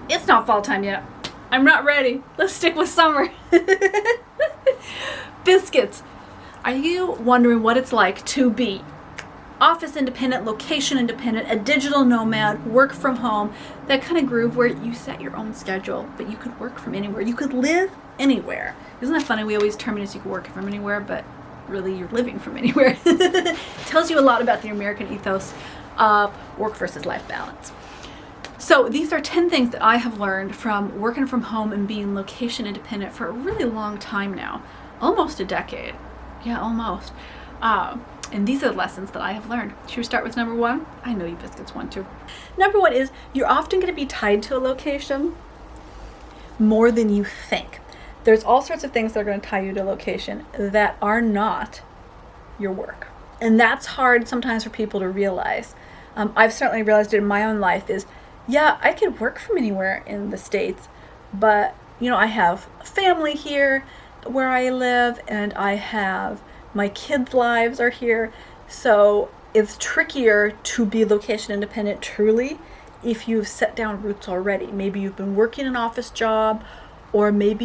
It's not fall time yet. I'm not ready. Let's stick with summer. Biscuits. Are you wondering what it's like to be office independent, location independent, a digital nomad, work from home, that kind of groove where you set your own schedule, but you could work from anywhere. You could live anywhere. Isn't that funny? We always term it as you can work from anywhere, but really you're living from anywhere. It tells you a lot about the American ethos of work versus life balance. So these are 10 things that I have learned from working from home and being location independent for a really long time now. Almost a decade. Yeah, almost. And these are the lessons that I have learned. Should we start with number 1? I know you biscuits want to. Number 1 is you're often going to be tied to a location more than you think. There's all sorts of things that are going to tie you to a location that are not your work. And that's hard sometimes for people to realize. I've certainly realized it in my own life is, yeah, I could work from anywhere in the States, but I have family here where I live, and I have my kids' lives are here, so it's trickier to be location independent truly if you've set down roots already. Maybe you've been working an office job, or maybe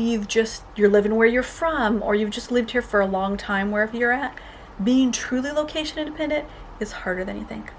you're living where you're from, or you've just lived here for a long time wherever you're at. Being truly location independent is harder than you think.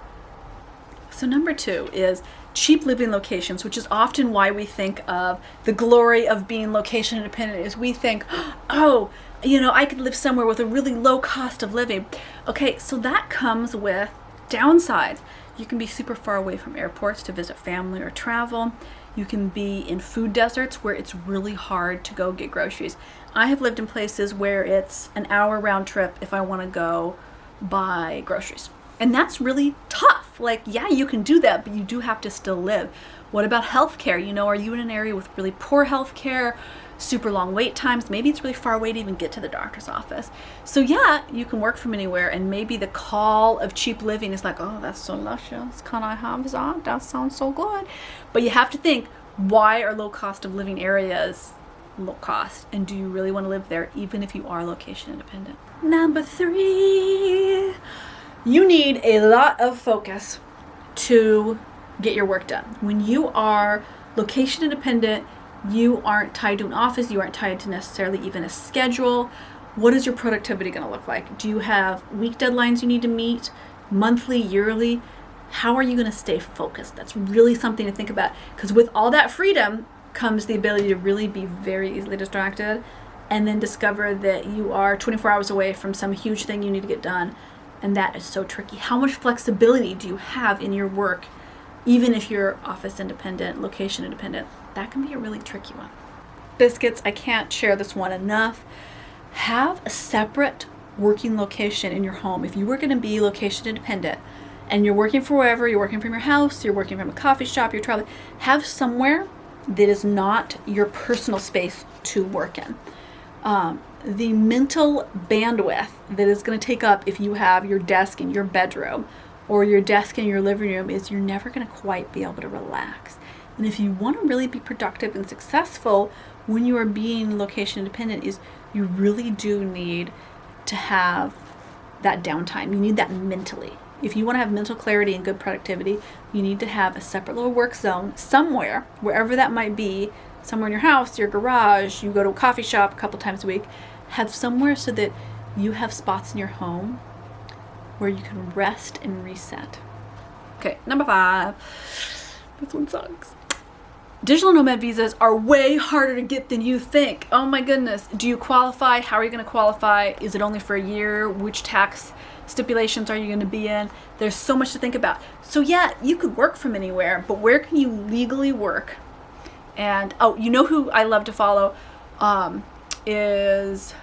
So number 2 is cheap living locations, which is often why we think of the glory of being location independent, is we think, oh, I could live somewhere with a really low cost of living. Okay, so that comes with downsides. You can be super far away from airports to visit family or travel. You can be in food deserts where it's really hard to go get groceries. I have lived in places where it's an hour round trip if I want to go buy groceries. And that's really tough. Like, yeah, you can do that, but you do have to still live. What about healthcare? Are you in an area with really poor healthcare, super long wait times? Maybe it's really far away to even get to the doctor's office. So yeah, you can work from anywhere, and maybe the call of cheap living is like, oh, that's so luscious. Can I have that? That sounds so good. But you have to think, why are low cost of living areas low cost? And do you really want to live there even if you are location independent? Number 3. You need a lot of focus to get your work done. When you are location independent, you aren't tied to an office, you aren't tied to necessarily even a schedule. What is your productivity going to look like? Do you have week deadlines you need to meet, monthly, yearly? How are you going to stay focused? That's really something to think about, because with all that freedom comes the ability to really be very easily distracted and then discover that you are 24 hours away from some huge thing you need to get done. And that is so tricky. How much flexibility do you have in your work, even if you're office independent, location independent? That can be a really tricky one. Biscuits, I can't share this one enough. Have a separate working location in your home. If you were going to be location independent and you're working from wherever, you're working from your house, you're working from a coffee shop, you're traveling, have somewhere that is not your personal space to work in. The mental bandwidth that is going to take up if you have your desk in your bedroom or your desk in your living room is you're never going to quite be able to relax. And if you want to really be productive and successful when you are being location independent, is you really do need to have that downtime. You need that mentally. If you want to have mental clarity and good productivity, you need to have a separate little work zone somewhere, wherever that might be, somewhere in your house, your garage, you go to a coffee shop a couple times a week. Have somewhere so that you have spots in your home where you can rest and reset. Okay, number 5. This one sucks. Digital nomad visas are way harder to get than you think. Oh my goodness. Do you qualify? How are you going to qualify? Is it only for a year? Which tax stipulations are you going to be in? There's so much to think about. So yeah, you could work from anywhere, but where can you legally work? And who I love to follow is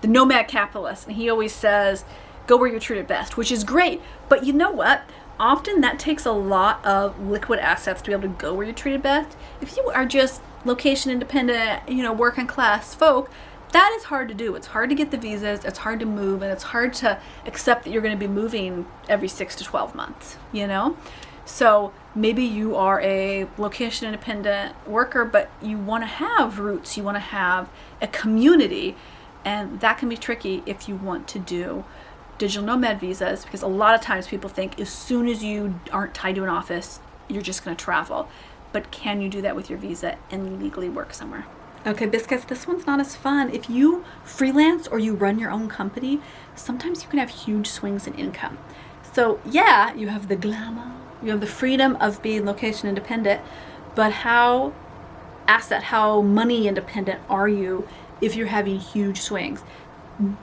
the nomad capitalist. And he always says, go where you're treated best, which is great. But you know what? Often that takes a lot of liquid assets to be able to go where you're treated best. If you are just location independent, working class folk, that is hard to do. It's hard to get the visas, it's hard to move, and it's hard to accept that you're going to be moving every 6 to 12 months, So maybe you are a location independent worker, but you want to have roots, you want to have a community, and that can be tricky if you want to do digital nomad visas, because a lot of times people think as soon as you aren't tied to an office, you're just going to travel. but can you do that with your visa and legally work somewhere? Okay, biscuits, this one's not as fun. If you freelance or you run your own company, sometimes you can have huge swings in income. So yeah, you have the glamour, you have the freedom of being location independent, but how money independent are you if you're having huge swings?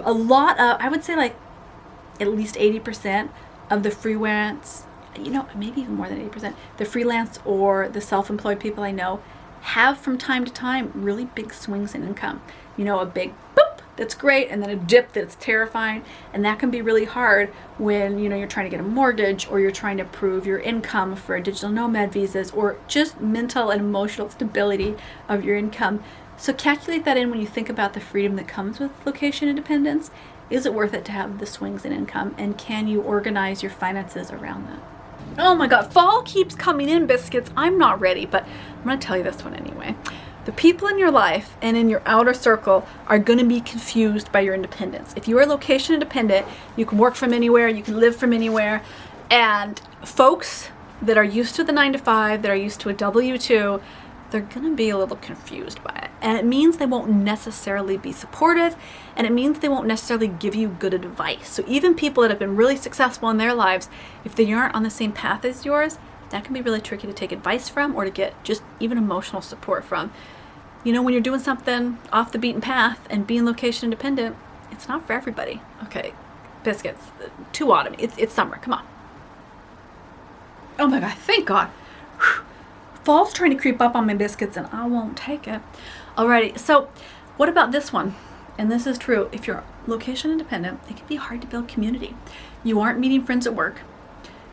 A lot of, I would say like at least 80% of the freelance, maybe even more than 80%, the freelance or the self-employed people I know have from time to time really big swings in income. A big boop that's great and then a dip that's terrifying, and that can be really hard when you're trying to get a mortgage or you're trying to prove your income for digital nomad visas or just mental and emotional stability of your income. So calculate that in when you think about the freedom that comes with location independence. Is it worth it to have the swings in income, and can you organize your finances around that? Oh my God, fall keeps coming in, biscuits. I'm not ready, but I'm going to tell you this one anyway. The people in your life and in your outer circle are going to be confused by your independence. If you are location independent, you can work from anywhere, you can live from anywhere, and folks that are used to the 9-to-5, that are used to a W-2, they're going to be a little confused by it. And it means they won't necessarily be supportive, and it means they won't necessarily give you good advice. So even people that have been really successful in their lives, if they aren't on the same path as yours, that can be really tricky to take advice from or to get just even emotional support from. When you're doing something off the beaten path and being location independent, it's not for everybody. Okay, biscuits, too autumn. It's summer, come on. Oh my God, thank God. Whew. Fall's trying to creep up on my biscuits and I won't take it. Alrighty, so what about this one? And this is true. If you're location independent, it can be hard to build community. You aren't meeting friends at work.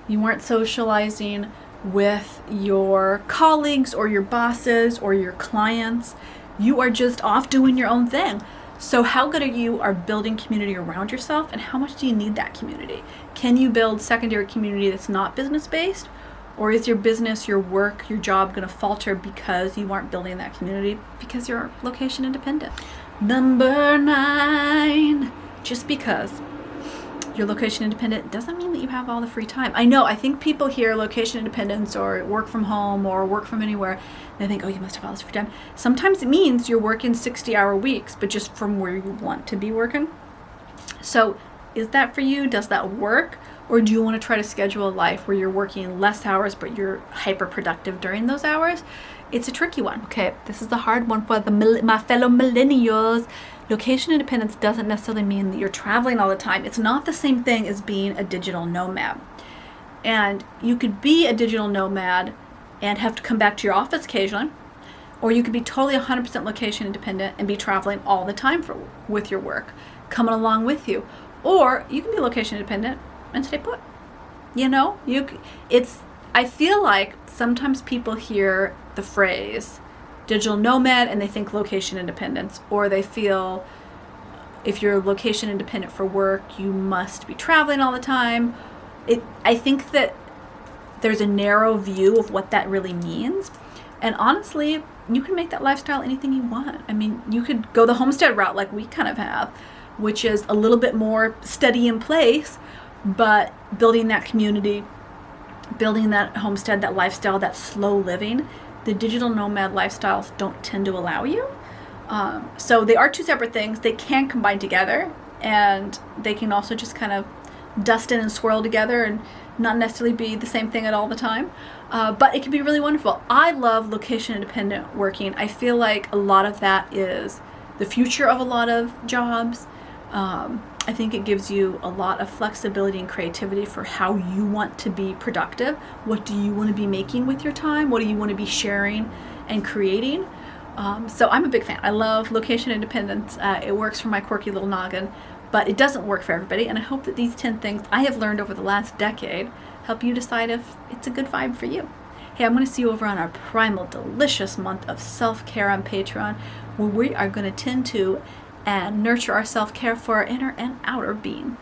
You aren't socializing with your colleagues or your bosses or your clients. You are just off doing your own thing. So how good are you building community around yourself, and how much do you need that community? Can you build secondary community that's not business-based? Or is your business, your work, your job going to falter because you aren't building that community because you're location independent? Number 9, just because you're location independent doesn't mean that you have all the free time. I think people hear location independence or work from home or work from anywhere, and they think, oh, you must have all this free time. Sometimes it means you're working 60-hour weeks, but just from where you want to be working. So is that for you? Does that work? Or do you want to try to schedule a life where you're working less hours, but you're hyper productive during those hours? It's a tricky one. Okay, this is the hard one for my fellow millennials. Location independence doesn't necessarily mean that you're traveling all the time. It's not the same thing as being a digital nomad. And you could be a digital nomad and have to come back to your office occasionally, or you could be totally 100% location independent and be traveling all the time with your work, coming along with you. Or you can be location independent and stay put. I feel like sometimes people hear the phrase digital nomad and they think location independence, or they feel if you're location independent for work, you must be traveling all the time. I think that there's a narrow view of what that really means. And honestly, you can make that lifestyle anything you want. You could go the homestead route like we kind of have, which is a little bit more steady in place, but building that community, building that homestead, that lifestyle, that slow living. The digital nomad lifestyles don't tend to allow you. So they are two separate things. They can combine together, and they can also just kind of dust in and swirl together and not necessarily be the same thing at all the time. But it can be really wonderful. I love location independent working. I feel like a lot of that is the future of a lot of jobs. I think it gives you a lot of flexibility and creativity for how you want to be productive. What do you want to be making with your time? What do you want to be sharing and creating? So I'm a big fan. I love location independence. It works for my quirky little noggin, but it doesn't work for everybody. And I hope that these 10 things I have learned over the last decade help you decide if it's a good vibe for you. Hey, I'm going to see you over on our primal, delicious month of self-care on Patreon, where we are going to tend to and nurture our self-care for our inner and outer being.